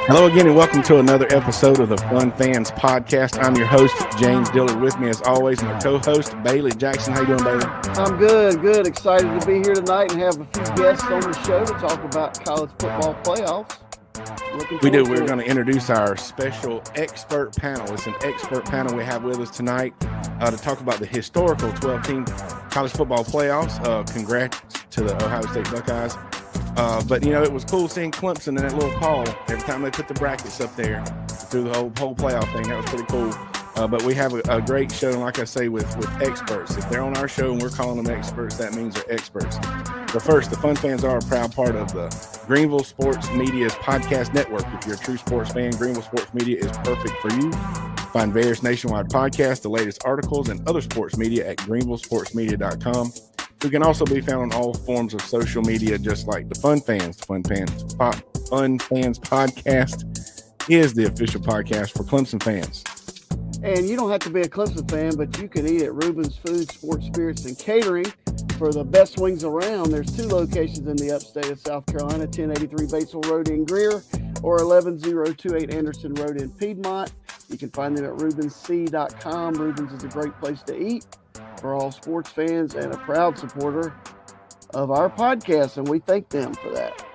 Hello again, and welcome to another episode of the Fun Fans Podcast. I'm your host, James Dillard. With me, as always, my co-host, Bailey Jackson. How you doing, Bailey? I'm good. Excited to be here tonight and have a few guests on the show to talk about college football playoffs. We're going to introduce our special expert panel. It's an expert panel we have with us tonight to talk about the historical 12-team college football playoffs. Congrats to the Ohio State Buckeyes. But, it was cool seeing Clemson in that little poll every time they put the brackets up there through the whole playoff thing. That was pretty cool. But we have a great show, and like I say, with experts. If they're on our show and we're calling them experts, that means they're experts. But first, the Fun Fans are a proud part of the Greenville Sports Media's podcast network. If you're a true sports fan, Greenville Sports Media is perfect for you. Find various nationwide podcasts, the latest articles, and other sports media at greenvillesportsmedia.com. We can also be found on all forms of social media, just like the Fun Fans. Fun Fans Podcast is the official podcast for Clemson fans. And you don't have to be a Clemson fan, but you can eat at Reuben's Food, Sports, Spirits, and Catering for the best wings around. There's two locations in the upstate of South Carolina, 1083 Batesville Road in Greer or 11028 Anderson Road in Piedmont. You can find them at RubensC.com. Rubens is a great place to eat for all sports fans and a proud supporter of our podcast, and we thank them for that.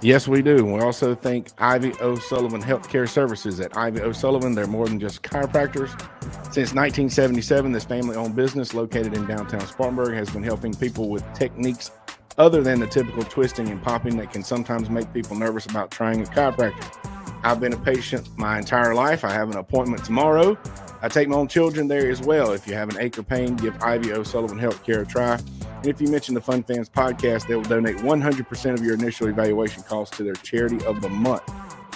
Yes, we do. We also thank Ivy O'Sullivan Healthcare Services. At Ivy O'Sullivan, they're more than just chiropractors. Since 1977, this family-owned business located in downtown Spartanburg has been helping people with techniques other than the typical twisting and popping that can sometimes make people nervous about trying a chiropractor. I've been a patient my entire life. I have an appointment tomorrow. I take my own children there as well. If you have an ache or pain, give Ivy O'Sullivan Healthcare a try. And if you mention the Fun Fans Podcast, they will donate 100% of your initial evaluation costs to their charity of the month.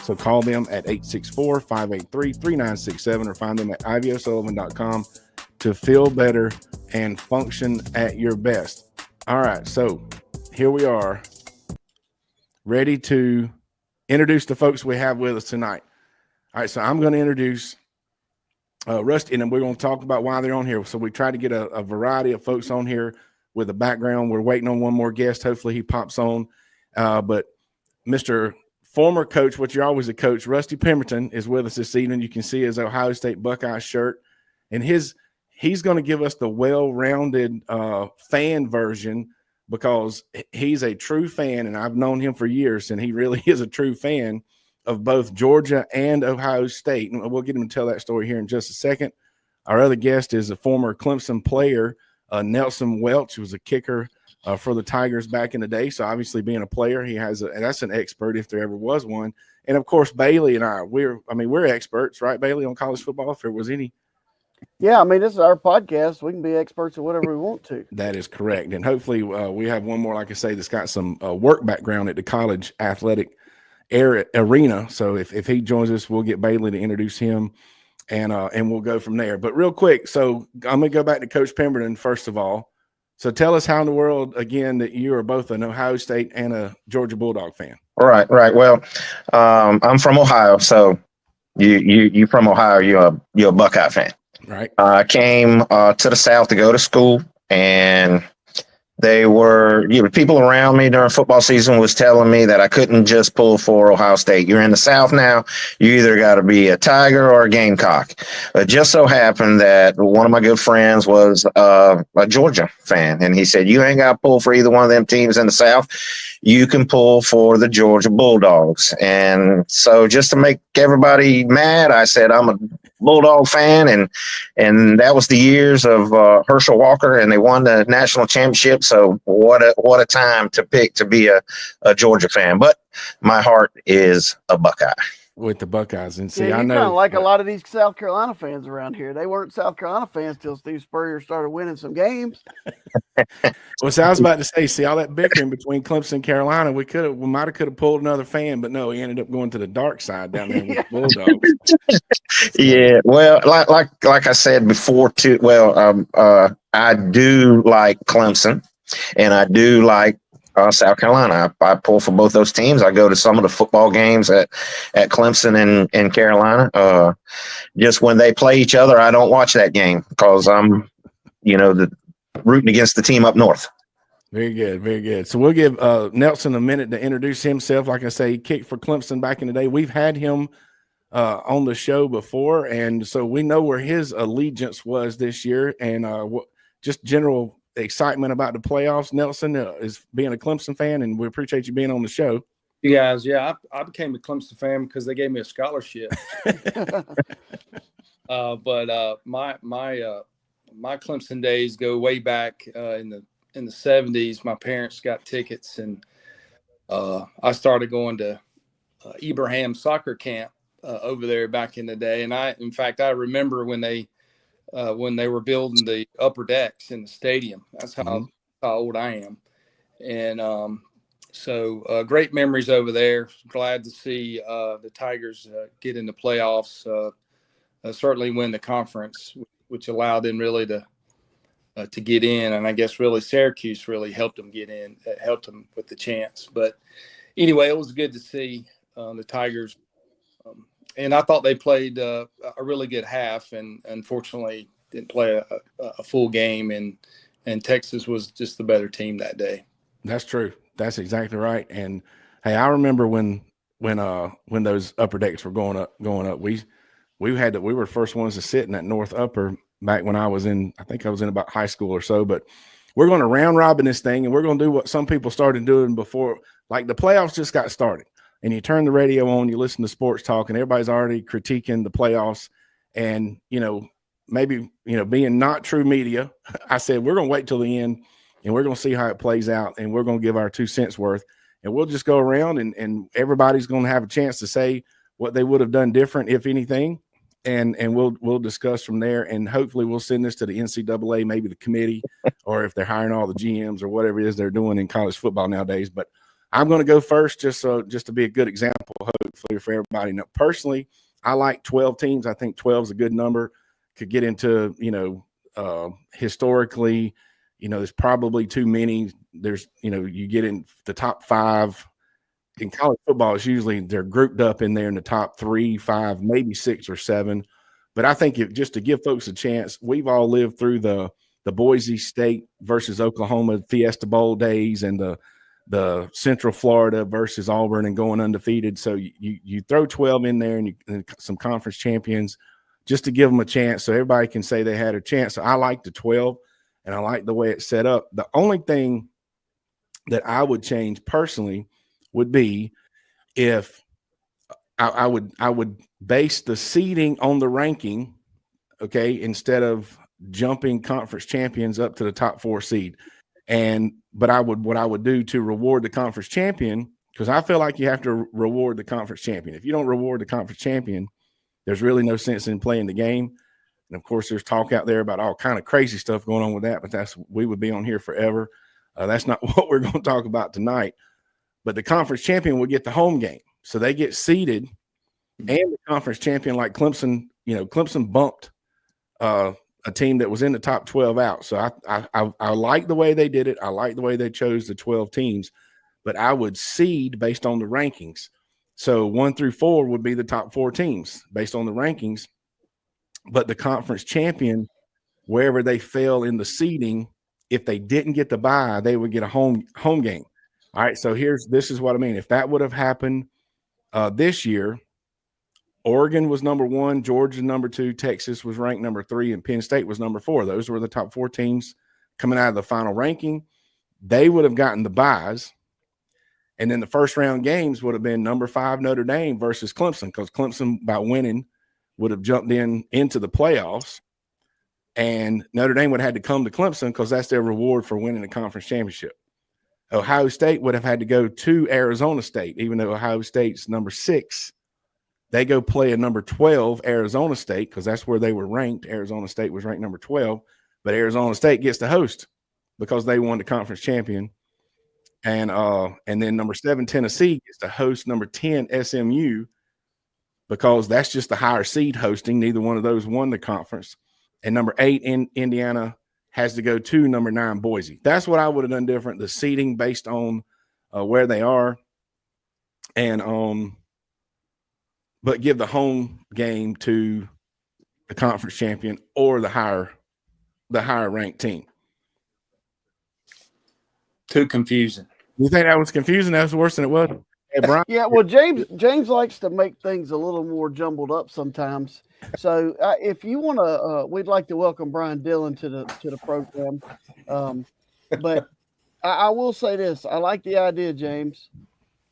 So call them at 864-583-3967 or find them at ivyosullivan.com to feel better and function at your best. All right, so here we are, ready to introduce the folks we have with us tonight. All right, so I'm going to introduce Rusty, and then we're going to talk about why they're on here. So we try to get a variety of folks on here with a background. We're waiting on one more guest. Hopefully he pops on. But Mr. Former coach, what you're always a coach, Rusty Pemberton is with us this evening. You can see his Ohio State Buckeye shirt. And he's going to give us the well-rounded fan version because he's a true fan, and I've known him for years, and he really is a true fan of both Georgia and Ohio State. And we'll get him to tell that story here in just a second. Our other guest is a former Clemson player, Nelson Welch, who was a kicker for the Tigers back in the day. So obviously being a player, that's an expert if there ever was one. And of course, Bailey and I, we're experts, right, Bailey, on college football, if there was any. Yeah, this is our podcast. We can be experts at whatever we want to. That is correct. And hopefully we have one more, like I say, that's got some work background at the college athletic arena. So if he joins us, we'll get Bailey to introduce him, and we'll go from there. But real quick, so I'm gonna go back to Coach Pemberton first of all. So tell us how in the world again that you are both an Ohio State and a Georgia Bulldog fan. Right. Well, I'm from Ohio, so you from Ohio, you're a Buckeye fan, right? I came to the South to go to school, and they were, people around me during football season was telling me that I couldn't just pull for Ohio State. You're in the South now. You either got to be a Tiger or a Gamecock. It just so happened that one of my good friends was a Georgia fan, and he said, you ain't got to pull for either one of them teams in the South. You can pull for the Georgia Bulldogs. And so just to make everybody mad, I said I'm a Bulldog fan, and that was the years of Herschel Walker, and they won the national championship. So what a time to pick to be a Georgia fan. But my heart is a Buckeye. With the Buckeyes. And see, I know kind of like a lot of these South Carolina fans around here. They weren't South Carolina fans till Steve Spurrier started winning some games. Well, so I was about to say, see all that bickering between Clemson and Carolina, we might have pulled another fan, but no, he ended up going to the dark side down there with the Bulldogs. Yeah, well, like I said before too. Well, I do like Clemson, and I do like South Carolina. I pull for both those teams. I go to some of the football games at Clemson and Carolina. Just when they play each other, I don't watch that game because I'm, rooting against the team up north. Very good, very good. So we'll give Nelson a minute to introduce himself. Like I say, he kicked for Clemson back in the day. We've had him on the show before, and so we know where his allegiance was this year, and just general excitement about the playoffs. Nelson is being a Clemson fan, and we appreciate you being on the show. You guys, yeah, I became a Clemson fan because they gave me a scholarship. But my Clemson days go way back in the 70s. My parents got tickets, and I started going to Ibrahim soccer camp over there back in the day. And in fact, I remember when they were building the upper decks in the stadium. That's how old I am. And so great memories over there. Glad to see the Tigers get in the playoffs. Certainly win the conference, which allowed them really to get in. And I guess really Syracuse really helped them get in, helped them with the chance. But anyway, it was good to see the Tigers. And I thought they played a really good half, and unfortunately didn't play a full game. And Texas was just the better team that day. That's true. That's exactly right. And hey, I remember when those upper decks were going up. We were the first ones to sit in that north upper back when I think I was in about high school or so. But we're going to round robin this thing, and we're going to do what some people started doing before, like the playoffs just got started. And you turn the radio on, you listen to sports talk, and everybody's already critiquing the playoffs. And, maybe, being not true media, I said, we're going to wait till the end, and we're going to see how it plays out, and we're going to give our 2 cents worth. And we'll just go around, and everybody's going to have a chance to say what they would have done different, if anything. And we'll discuss from there. And hopefully we'll send this to the NCAA, maybe the committee, or if they're hiring all the GMs or whatever it is they're doing in college football nowadays. But I'm going to go first just to be a good example, hopefully, for everybody. Now, personally, I like 12 teams. I think 12 is a good number. Could get into, historically, there's probably too many. There's, you get in the top 5. In college football, it's usually they're grouped up in there in the top 3, 5, maybe 6 or 7. But I think just to give folks a chance, we've all lived through the Boise State versus Oklahoma Fiesta Bowl days, and the Central Florida versus Auburn and going undefeated. So you throw 12 in there and some conference champions just to give them a chance so everybody can say they had a chance. So I like the 12, and I like the way it's set up. The only thing that I would change personally would be if I would base the seeding on the ranking, okay, instead of jumping conference champions up to the top 4 seed. But what I would do to reward the conference champion, because I feel like you have to reward the conference champion. If you don't reward the conference champion, there's really no sense in playing the game. And of course, there's talk out there about all kind of crazy stuff going on with that, but we would be on here forever. That's not what we're going to talk about tonight. But the conference champion would get the home game. So they get seeded, and the conference champion, like Clemson, Clemson bumped a team that was in the top 12 out. So I like the way they did it. I like the way they chose the 12 teams, but I would seed based on the rankings. So 1 through 4 would be the top 4 teams based on the rankings, but the conference champion, wherever they fell in the seeding, if they didn't get the bye, they would get a home game. All right, so this is what I mean. If that would have happened this year, Oregon was number 1, Georgia number 2, Texas was ranked number 3, and Penn State was number 4. Those were the top 4 teams coming out of the final ranking. They would have gotten the byes, and then the first round games would have been number 5 Notre Dame versus Clemson, because Clemson, by winning, would have jumped into the playoffs, and Notre Dame would have had to come to Clemson because that's their reward for winning the conference championship. Ohio State would have had to go to Arizona State, even though Ohio State's number 6. They go play a number 12 Arizona State because that's where they were ranked. Arizona State was ranked number 12, but Arizona State gets to host because they won the conference champion. And then number 7 Tennessee gets to host number 10 SMU because that's just the higher seed hosting. Neither one of those won the conference. And number 8 in Indiana has to go to number 9 Boise. That's what I would have done different. The seeding based on where they are, and but give the home game to the conference champion or the higher ranked team. too confusing. You think that was confusing? That was worse than it was. Hey, Brian. Yeah, well, James likes to make things a little more jumbled up sometimes. So if you want to, we'd like to welcome Brian Dillon to the program. But I will say this: I like the idea, James.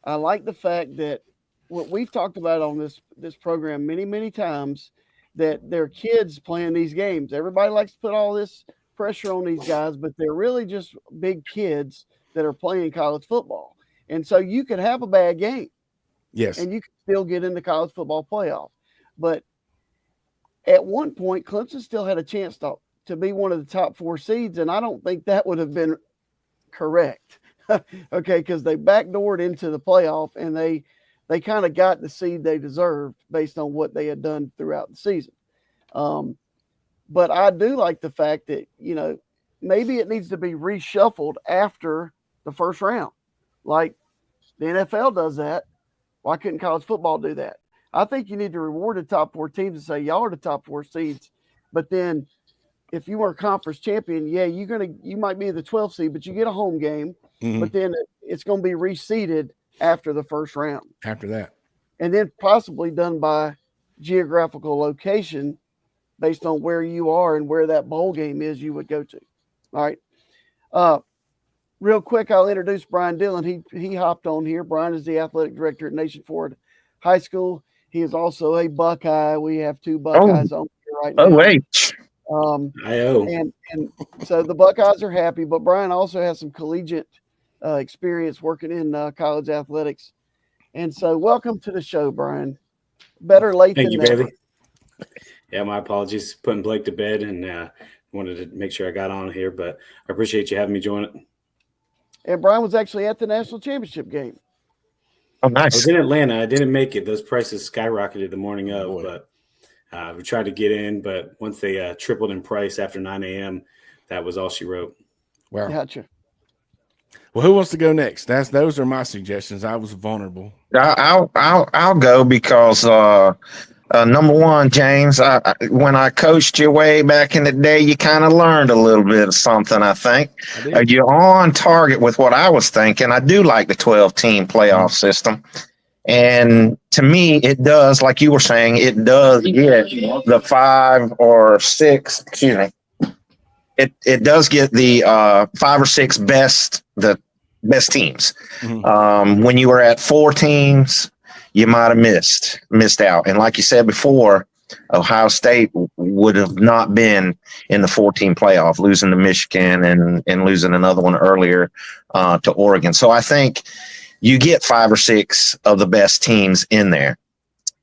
I like the fact that what we've talked about on this program many times, that they're kids playing these games. Everybody likes to put all this pressure on these guys, but they're really just big kids that are playing college football. And so you could have a bad game. Yes. And you can still get in the college football playoff. But at one point, Clemson still had a chance to be one of the top 4 seeds, and I don't think that would have been correct. Okay, because they backdoored into the playoff, and they kind of got the seed they deserved based on what they had done throughout the season. But I do like the fact that, maybe it needs to be reshuffled after the first round. Like the NFL does that. Why couldn't college football do that? I think you need to reward the top 4 teams and say, y'all are the top 4 seeds. But then if you were a conference champion, yeah, you might be the 12th seed, but you get a home game. Mm-hmm. But then it's going to be reseeded after the first round. After that. And then possibly done by geographical location based on where you are and where that bowl game is you would go to. All right. Real quick, I'll introduce Brian Dillon. He hopped on here. Brian is the athletic director at Nation Ford High School. He is also a Buckeye. We have 2 Buckeyes on here right now. Oh, wait. And so the Buckeyes are happy, but Brian also has some collegiate experience working in college athletics. And so welcome to the show, Brian. Better late than never. Thank you, baby. Yeah, my apologies putting Blake to bed, and wanted to make sure I got on here, but I appreciate you having me join it. And Brian was actually at the national championship game. Oh, nice. I was in Atlanta. I didn't make it. Those prices skyrocketed the morning of, but we tried to get in. But once they tripled in price after 9 a.m., that was all she wrote. Wow. Gotcha. Well, who wants to go next? Those are my suggestions. I was vulnerable. I'll go because number one, James, when I coached you way back in the day, you kind of learned a little bit of something, I think. You're on target with what I was thinking. I do like the 12-team playoff system. And to me, it does, like you were saying, it does get the 5 or 6, excuse me. It does get the 5 or 6 best teams. Mm-hmm. When you were at 4 teams, you might have missed out. And like you said before, Ohio State would have not been in the 14 playoff, losing to Michigan and losing another one earlier to Oregon. So I think you get 5 or 6 of the best teams in there.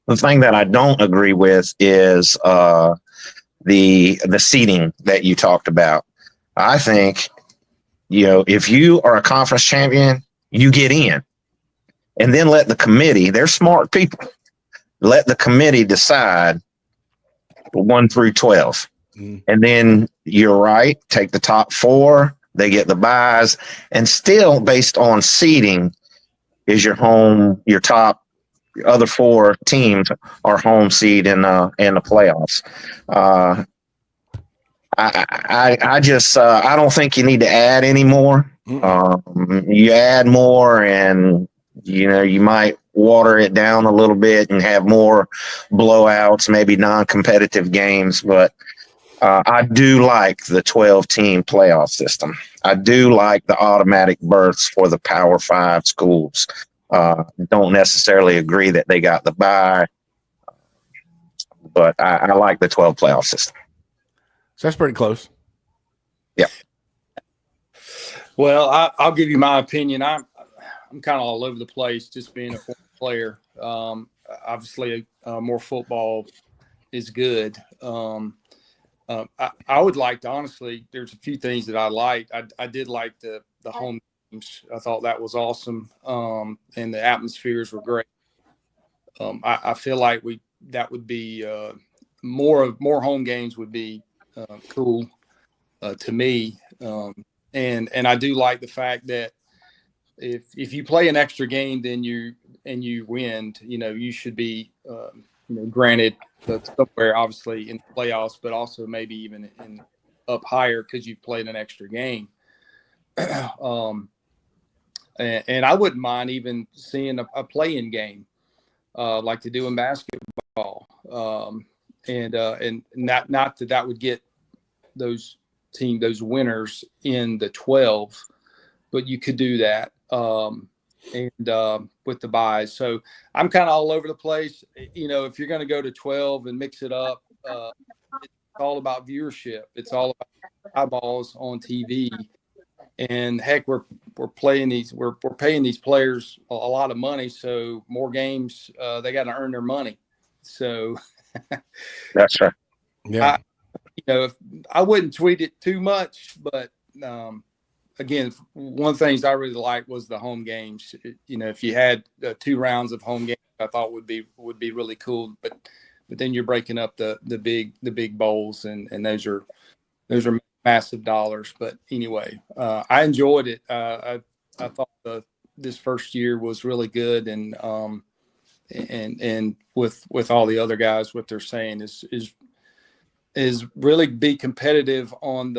The thing that I don't agree with is the seeding that you talked about. I think, if you are a conference champion, you get in. And then let the committee, they're smart people, let the committee decide 1 through 12. Mm. And then you're right, take the top 4, they get the buys, and still based on seeding is your top other 4 teams are home seed in the playoffs. I just I don't think you need to add any more. You add more and you might water it down a little bit and have more blowouts, maybe non-competitive games. But I do like the 12-team playoff system. I do like the automatic berths for the Power 5 schools. Don't necessarily agree that they got the bye, but I like the 12 playoff system. So that's pretty close. Yeah. Well, I'll give you my opinion. I'm kind of all over the place, just being a former player. Obviously, more football is good. I would like to, honestly, there's a few things that I liked. I did like the home games. I thought that was awesome. And the atmospheres were great. I feel like that would be more home games would be cool to me. And I do like the fact that if you play an extra game, then you win, you should be, granted somewhere obviously in the playoffs, but also maybe even up higher because you've played an extra game. And I wouldn't mind even seeing a play-in game like they do in basketball. And not that would get those winners in the 12, but you could do that. With the buys. So I'm kind of all over the place. If you're going to go to 12 and mix it up, it's all about viewership. It's all about eyeballs on TV. And heck, we're paying these players a lot of money. So more games, they got to earn their money. So that's right. Yeah. If I wouldn't tweet it too much, but again, one of the things I really liked was the home games. If you had 2 rounds of home games, I thought would be really cool. But then you're breaking up the big bowls, and those are massive dollars. But anyway, I enjoyed it. I thought this first year was really good, and with all the other guys, what they're saying is really be competitive on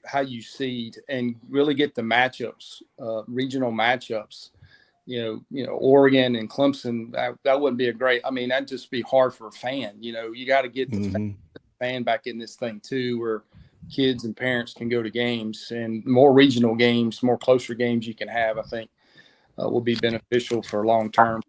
how you seed and really get the matchups, regional matchups. Oregon and Clemson, that wouldn't be that'd just be hard for a fan. You got to get the fan back in this thing too, where kids and parents can go to games, and more regional games, more closer games you can have, I think will be beneficial for long term.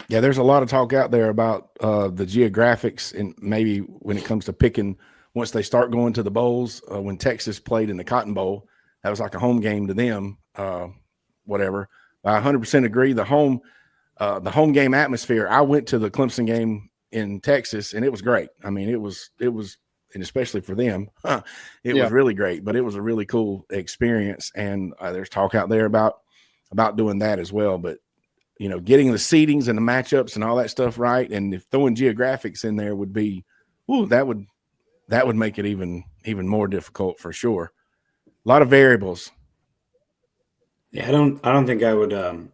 Yeah, there's a lot of talk out there about the geographics, and maybe when it comes to picking, once they start going to the bowls, when Texas played in the Cotton Bowl, that was like a home game to them, whatever. I 100% agree. The home game atmosphere, I went to the Clemson game in Texas, and it was great. It was, and especially for them, it was really great, but it was a really cool experience. And there's talk out there about doing that as well. But, getting the seedings and the matchups and all that stuff right, and if throwing geographics in there would be, that would make it even more difficult for sure. A lot of variables. Yeah, I don't think I would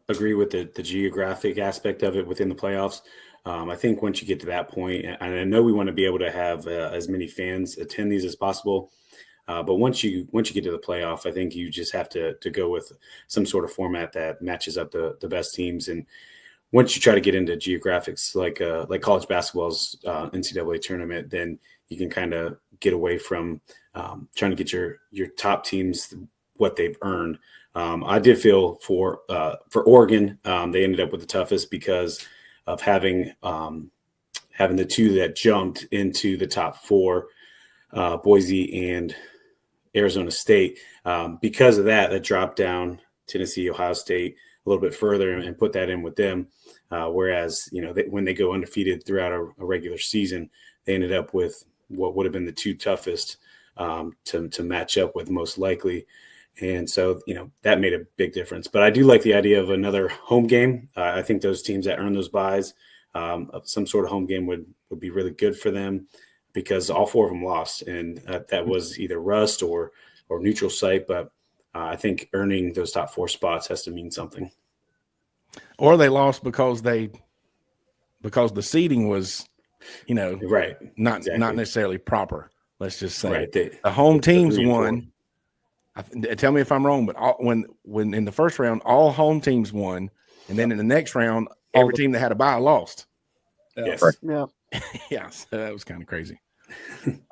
agree with the geographic aspect of it within the playoffs. I think once you get to that point, and I know we want to be able to have as many fans attend these as possible, but once you get to the playoff, I think you just have to go with some sort of format that matches up the best teams. And once you try to get into geographics like college basketball's NCAA tournament, then you can kind of get away from trying to get your top teams what they've earned. I did feel for Oregon, they ended up with the toughest because of having the 2 that jumped into the top 4, Boise and Arizona State. Because of that dropped down Tennessee, Ohio State a little bit further and put that in with them. Whereas, when they go undefeated throughout a regular season, they ended up with what would have been the 2 toughest to match up with most likely. And so, that made a big difference. But I do like the idea of another home game. I think those teams that earn those buys, some sort of home game would be really good for them, because all 4 of them lost. And that was either rust or neutral site. But I think earning those top 4 spots has to mean something. Or they lost because the seeding was, right, not necessarily proper. Let's just say right. The home teams won. Tell me if I'm wrong, but when in the first round, all home teams won, and then in the next round, every team that had a bye lost. Yes. Yeah. Yeah. So that was kind of crazy.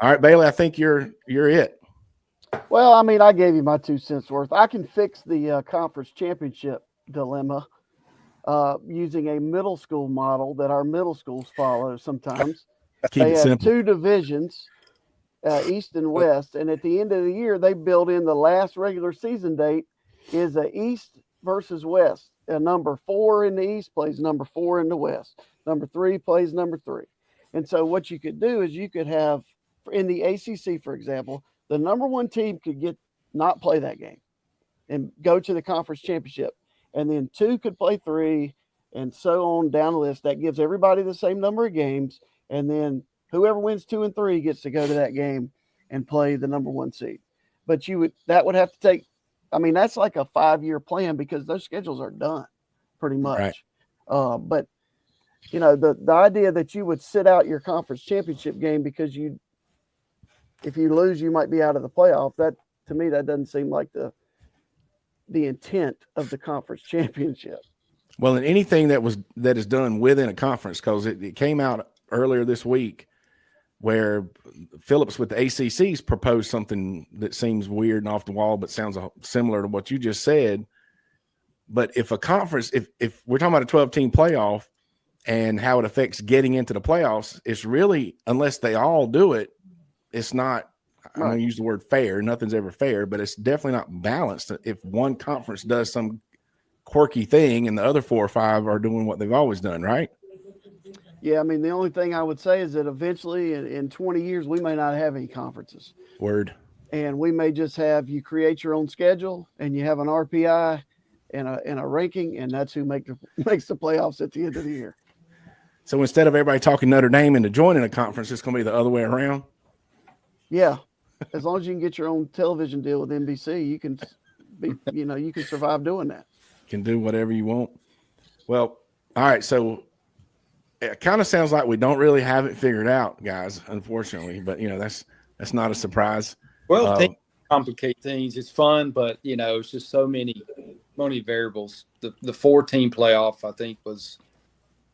All right, Bailey, I think you're it. Well, I gave you my 2 cents worth. I can fix the conference championship dilemma using a middle school model that our middle schools follow sometimes. Keep they it have simple. 2 divisions, East and West, and at the end of the year, they build in the last regular season date is a East versus West. Number 4 in the East plays number 4 in the West. Number 3 plays number 3. And so what you could do is you could have, in the ACC, for example, the number 1 team could not play that game and go to the conference championship. And then 2 could play 3, and so on down the list. That gives everybody the same number of games. And then whoever wins 2 and 3 gets to go to that game and play the number 1 seed. But that would have to take, that's like a 5-year plan, because those schedules are done pretty much. Right. But the idea that you would sit out your conference championship game because if you lose, you might be out of the playoff. That, to me, that doesn't seem like the the intent of the conference championship. Well, and anything that is done within a conference, because it came out earlier this week where Phillips with the ACCs proposed something that seems weird and off the wall, but sounds similar to what you just said. But if a conference, if we're talking about a 12-team playoff and how it affects getting into the playoffs, it's really, unless they all do it, it's not, I'm going to use the word fair. Nothing's ever fair, but it's definitely not balanced. If one conference does some quirky thing and the other 4 or 5 are doing what they've always done, right? Yeah, I mean, the only thing I would say is that eventually in 20 years, we may not have any conferences. Word. And we may just have, you create your own schedule and you have an RPI and a ranking, and that's who makes the playoffs at the end of the year. So instead of everybody talking Notre Dame into joining a conference, it's going to be the other way around? Yeah. As long as you can get your own television deal with NBC, you can be, you can survive doing that. You can do whatever you want. Well, all right, so it kind of sounds like we don't really have it figured out, guys, unfortunately. But, that's not a surprise. Well, things complicate things. It's fun, but, it's just so many variables. The 4-team playoff, I think, was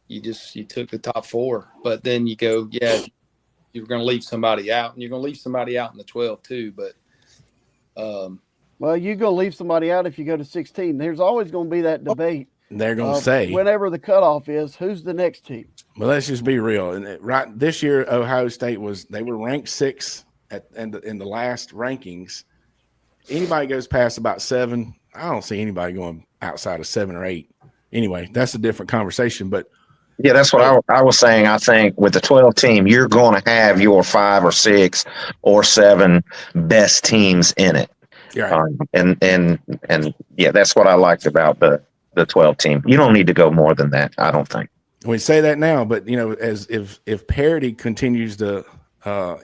you took the top 4. But then you go, you're going to leave somebody out. And you're going to leave somebody out in the 12 too. But well, you're going to leave somebody out if you go to 16. There's always going to be that debate. They're going to say, whenever the cutoff is, who's the next team? Well, let's just be real. And right this year, Ohio State they were ranked 6 in the last rankings. Anybody goes past about 7, I don't see anybody going outside of 7 or 8. Anyway, that's a different conversation. But yeah, that's what I was saying. I think with the 12 team, you're going to have your 5 or 6 or 7 best teams in it. Right. And yeah, that's what I liked about the 12 team. You don't need to go more than that, I don't think. We say that now, but as if parity continues to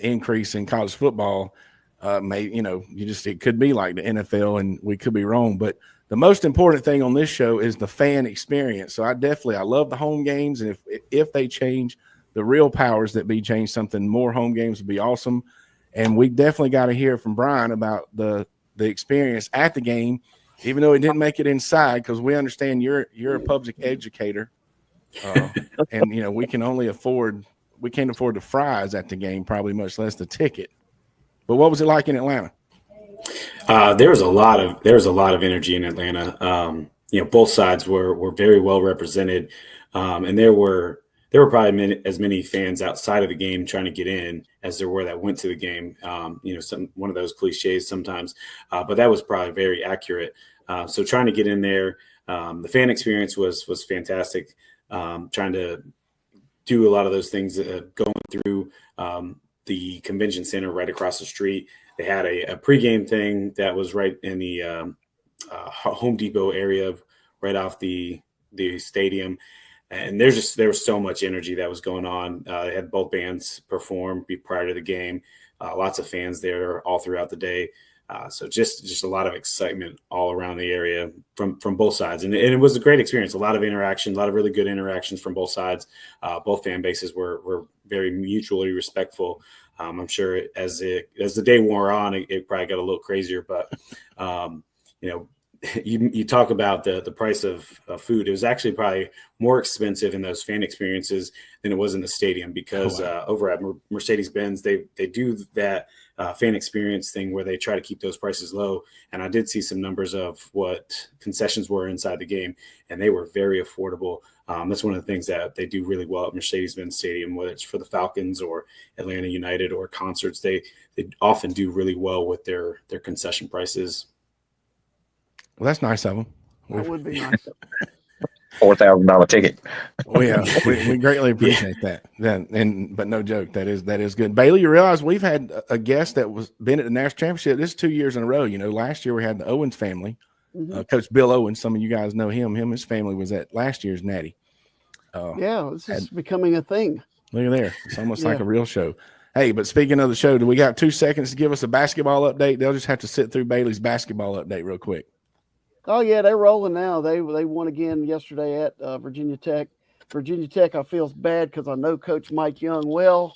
increase in college football, it could be like the NFL, and we could be wrong. But the most important thing on this show is the fan experience. So I love the home games, and if they change, the real powers that be change something, more home games would be awesome. And we definitely got to hear from Brian about the experience at the game, even though he didn't make it inside, because we understand you're a public educator, and we can't afford the fries at the game, probably much less the ticket. But what was it like in Atlanta? There was a lot of energy in Atlanta. Both sides were very well represented, and there were probably as many fans outside of the game trying to get in as there were that went to the game. One of those cliches sometimes, but that was probably very accurate. So trying to get in there, the fan experience was fantastic. Trying to do a lot of those things, going through the convention center right across the street. They had a pregame thing that was right in the Home Depot area, right off the stadium. And there was so much energy that was going on. They had both bands perform prior to the game. Lots of fans there all throughout the day. So just a lot of excitement all around the area from both sides. And it was a great experience. A lot of interactions, a lot of really good interactions from both sides. Both fan bases were very mutually respectful. I'm sure as the day wore on, it probably got a little crazier, but you talk about the price of food. It was actually probably more expensive in those fan experiences than it was in the stadium, because over at Mercedes-Benz, they do that fan experience thing where they try to keep those prices low. And I did see some numbers of what concessions were inside the game, and they were very affordable. That's one of the things that they do really well at Mercedes-Benz Stadium, whether it's for the Falcons or Atlanta United or concerts. They often do really well with their concession prices. Well, that's nice of them. That would be nice. $4,000 ticket. We greatly appreciate that. But no joke, that is good. Bailey, you realize we've had a guest that was been at the national championship. This is 2 years in a row. Last year we had the Owens family, Coach Bill Owens. Some of you guys know him. His family was at last year's Natty. This is becoming a thing. Look at there. It's almost like a real show. Hey, but speaking of the show, do we got 2 seconds to give us a basketball update? They'll just have to sit through Bailey's basketball update real quick. Oh, yeah, they're rolling now. They won again yesterday at Virginia Tech. Virginia Tech, I feel bad because I know Coach Mike Young well,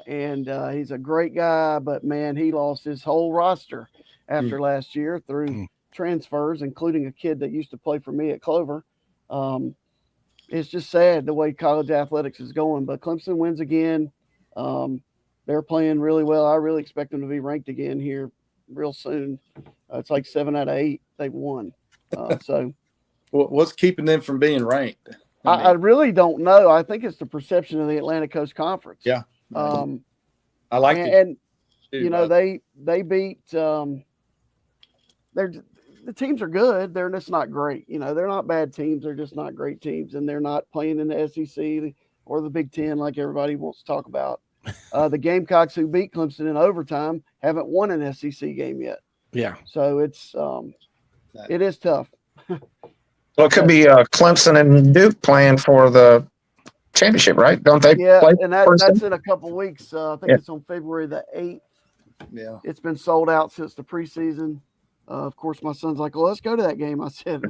and he's a great guy. But, man, he lost his whole roster after last year through transfers, including a kid that used to play for me at Clover. It's just sad the way college athletics is going, but Clemson wins again. They're playing really well. I really expect them to be ranked again here real soon. It's like 7 out of 8 they've won. So what's keeping them from being ranked? I really don't know. I think it's the perception of the Atlantic Coast Conference. Yeah. I like it. And you know, they beat the teams are good. They're just not great. You know, they're not bad teams. They're just not great teams, and they're not playing in the SEC or the Big Ten like everybody wants to talk about. The Gamecocks, who beat Clemson in overtime, haven't won an SEC game yet. Yeah. So it is tough. Well, it could be Clemson and Duke playing for the championship, right? Don't they? Yeah, play and that's in a couple weeks. I think it's on February the 8th. Yeah. It's been sold out since the preseason. Of course, my son's like, well, let's go to that game. I said,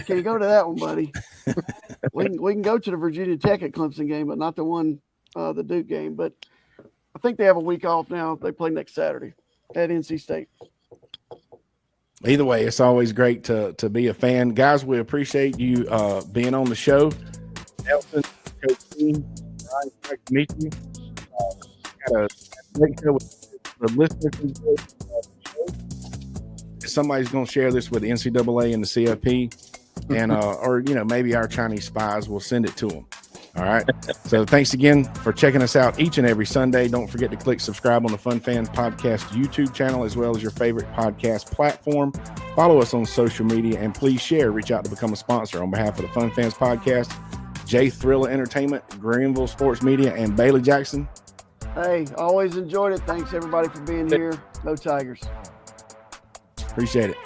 can you go to that one, buddy? We can go to the Virginia Tech at Clemson game, but not the one, the Duke game. But I think they have a week off now. They play next Saturday at NC State. Either way, it's always great to be a fan. Guys, we appreciate you being on the show. Nelson, Coach Dean, Ryan, great to meet you. Got a great show with the listeners. Somebody's going to share this with the NCAA and the CFP, and or maybe our Chinese spies will send it to them. All right. So thanks again for checking us out each and every Sunday. Don't forget to click subscribe on the Fun Fans Podcast YouTube channel, as well as your favorite podcast platform. Follow us on social media, and please share. Reach out to become a sponsor. On behalf of the Fun Fans Podcast, Jay Thriller Entertainment, Greenville Sports Media, and Bailey Jackson. Hey, always enjoyed it. Thanks everybody for being here. Go Tigers. Appreciate it.